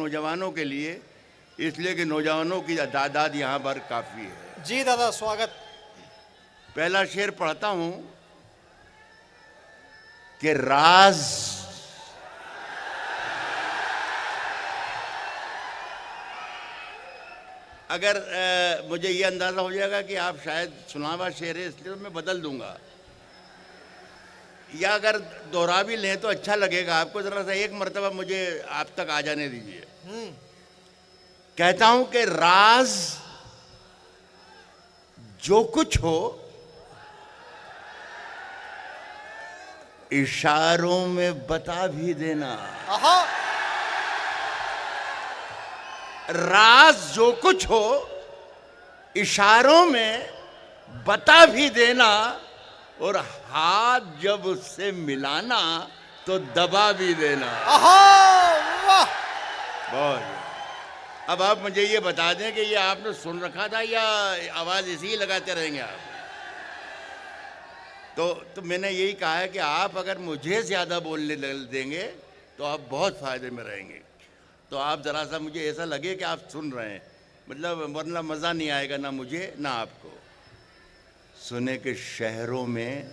नौजवानों के लिए, इसलिए कि नौजवानों की तादाद यहाँ पर काफ़ी है। जी दादा, स्वागत। पहला शेर पढ़ता हूँ कि राज अगर मुझे ये अंदाज़ा हो जाएगा कि आप शायद सुनावा शेर है, इसलिए मैं बदल दूंगा, या अगर दोहरा भी लें तो अच्छा लगेगा आपको। ज़रा सा एक मर्तबा मुझे आप तक आ जाने दीजिए। कहता हूं कि राज जो कुछ हो इशारों में बता भी देना। राज जो कुछ हो इशारों में बता भी देना, और हाथ जब उससे मिलाना तो दबा भी देना। वाह! बहुत। अब आप मुझे ये बता दें कि ये आपने सुन रखा था या आवाज़ इसी ही लगाते रहेंगे आप? तो मैंने यही कहा है कि आप अगर मुझे ज़्यादा बोलने देंगे तो आप बहुत फ़ायदे में रहेंगे। तो आप ज़रा सा मुझे ऐसा लगे कि आप सुन रहे हैं, मतलब वरना मज़ा नहीं आएगा ना मुझे ना आपको। सुने कि शहरों में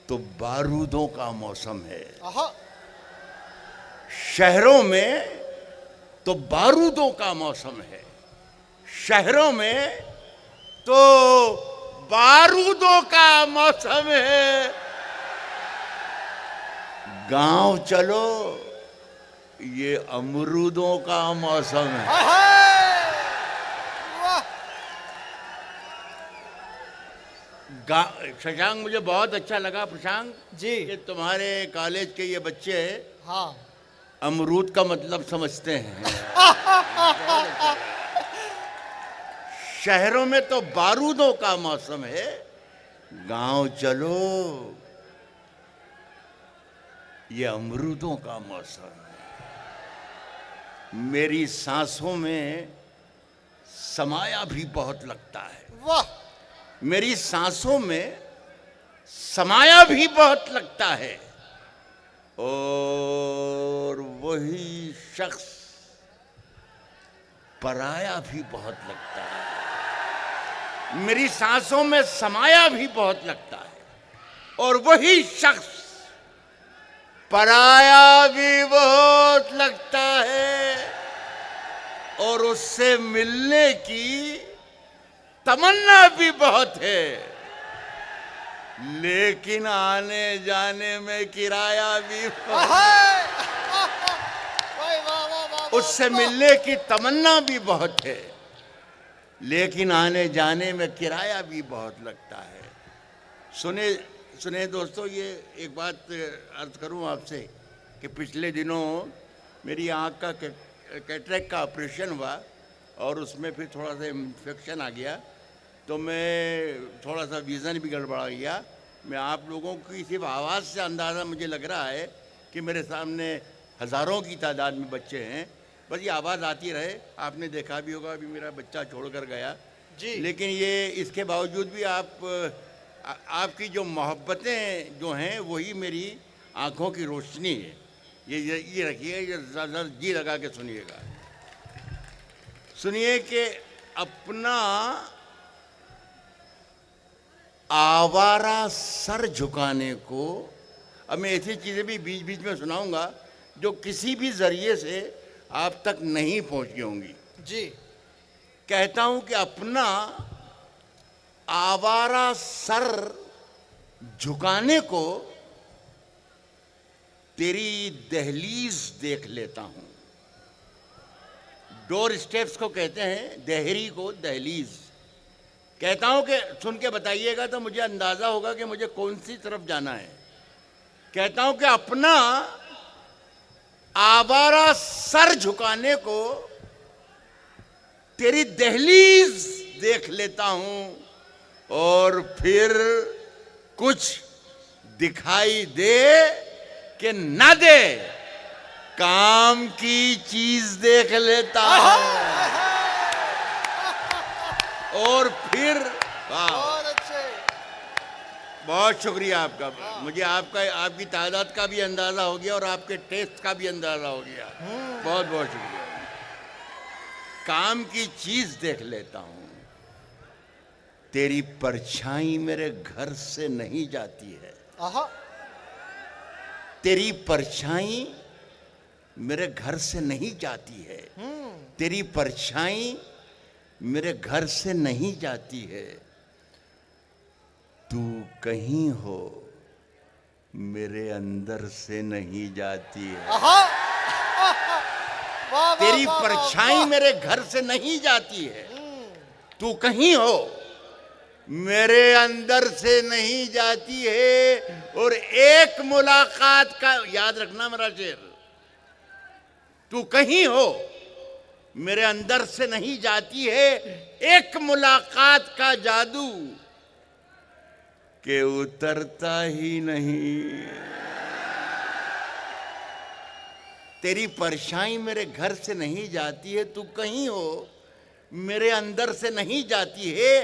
तो बारूदों का मौसम है। शहरों में तो बारूदों का मौसम है। शहरों में तो बारूदों का मौसम है। गांव चलो ये अमरूदों का मौसम है। शशांक, मुझे बहुत अच्छा लगा प्रशांत जी कि तुम्हारे कॉलेज के ये बच्चे हाँ अमरूद का मतलब समझते हैं। शहरों में तो बारूदों का मौसम है, गांव चलो ये अमरूदों का मौसम है। मेरी सांसों में समाया भी बहुत लगता है। वाह! मेरी सांसों में समाया भी बहुत लगता है, और वही शख्स पराया भी बहुत लगता है। मेरी सांसों में समाया भी बहुत लगता है, और वही शख्स पराया भी बहुत लगता है, और उससे मिलने की तमन्ना भी बहुत है, लेकिन आने जाने में किराया भी उससे मिलने की तमन्ना भी बहुत है, लेकिन आने जाने में किराया भी बहुत लगता है। सुने दोस्तों, ये एक बात अर्ज करूं आपसे कि पिछले दिनों मेरी आँख का कैटरेक्ट का ऑपरेशन हुआ, और उसमें फिर थोड़ा सा इन्फेक्शन आ गया, तो मैं थोड़ा सा विज़न भी गड़बड़ा गया। मैं आप लोगों की सिर्फ आवाज़ से अंदाज़ा मुझे लग रहा है कि मेरे सामने हज़ारों की तादाद में बच्चे हैं, बस ये आवाज़ आती रहे। आपने देखा भी होगा, अभी मेरा बच्चा छोड़कर गया जी, लेकिन ये इसके बावजूद भी आपकी जो मोहब्बतें जो हैं वही मेरी आँखों की रोशनी है। ये रखिए, ये ज़रा जी लगा के सुनिएगा। सुनिए कि अपना आवारा सर झुकाने को, अब मैं ऐसी चीज़ें भी बीच बीच में सुनाऊंगा जो किसी भी ज़रिए से आप तक नहीं पहुंची होंगी। जी कहता हूं कि अपना आवारा सर झुकाने को तेरी दहलीज देख लेता हूं। डोर स्टेप्स को कहते हैं, देहरी को दहलीज। कहता हूं कि सुन के बताइएगा तो मुझे अंदाजा होगा कि मुझे कौन सी तरफ जाना है। कहता हूं कि अपना आवारा सर झुकाने को तेरी दहलीज देख लेता हूं, और फिर कुछ दिखाई दे कि ना दे, काम की चीज देख लेता हूं, और फिर बहुत अच्छे। बहुत शुक्रिया आपका। मुझे आपकी तादाद का भी अंदाजा हो गया और आपके टेस्ट का भी अंदाजा हो गया। बहुत बहुत शुक्रिया। काम की चीज देख लेता हूं। तेरी परछाई मेरे घर से नहीं जाती है। आहा, तेरी परछाई मेरे घर से नहीं जाती है। तेरी परछाई मेरे घर से नहीं जाती है। तू कहीं हो मेरे अंदर से नहीं जाती है। आहा, वाह, तेरी वाह, वाह, परछाई वाह। मेरे घर से नहीं जाती है। तू कहीं हो मेरे अंदर से नहीं जाती है। और एक मुलाकात का, याद रखना मेरा शेर, तू कहीं हो मेरे अंदर से नहीं जाती है। एक मुलाकात का जादू के उतरता ही नहीं। तेरी परछाई मेरे घर से नहीं जाती है। तू कहीं हो मेरे अंदर से नहीं जाती है।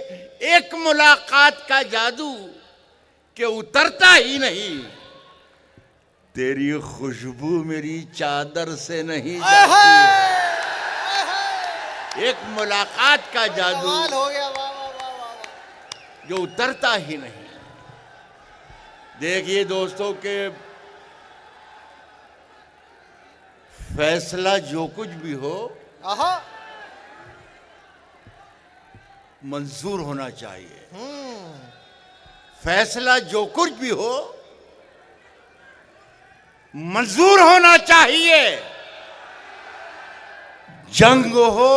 एक मुलाकात का जादू के उतरता ही नहीं। तेरी खुशबू मेरी चादर से नहीं जाती है। एक मुलाकात का जादू कमाल हो गया, वाह वाह वाह वाह वाह। जो उतरता ही नहीं। देखिए दोस्तों के फैसला जो कुछ भी हो आहा, मंजूर होना चाहिए। फैसला जो कुछ भी हो मंजूर होना चाहिए। जंग हो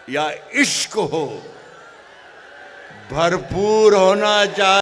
या इश्क हो भरपूर होना चाहिए।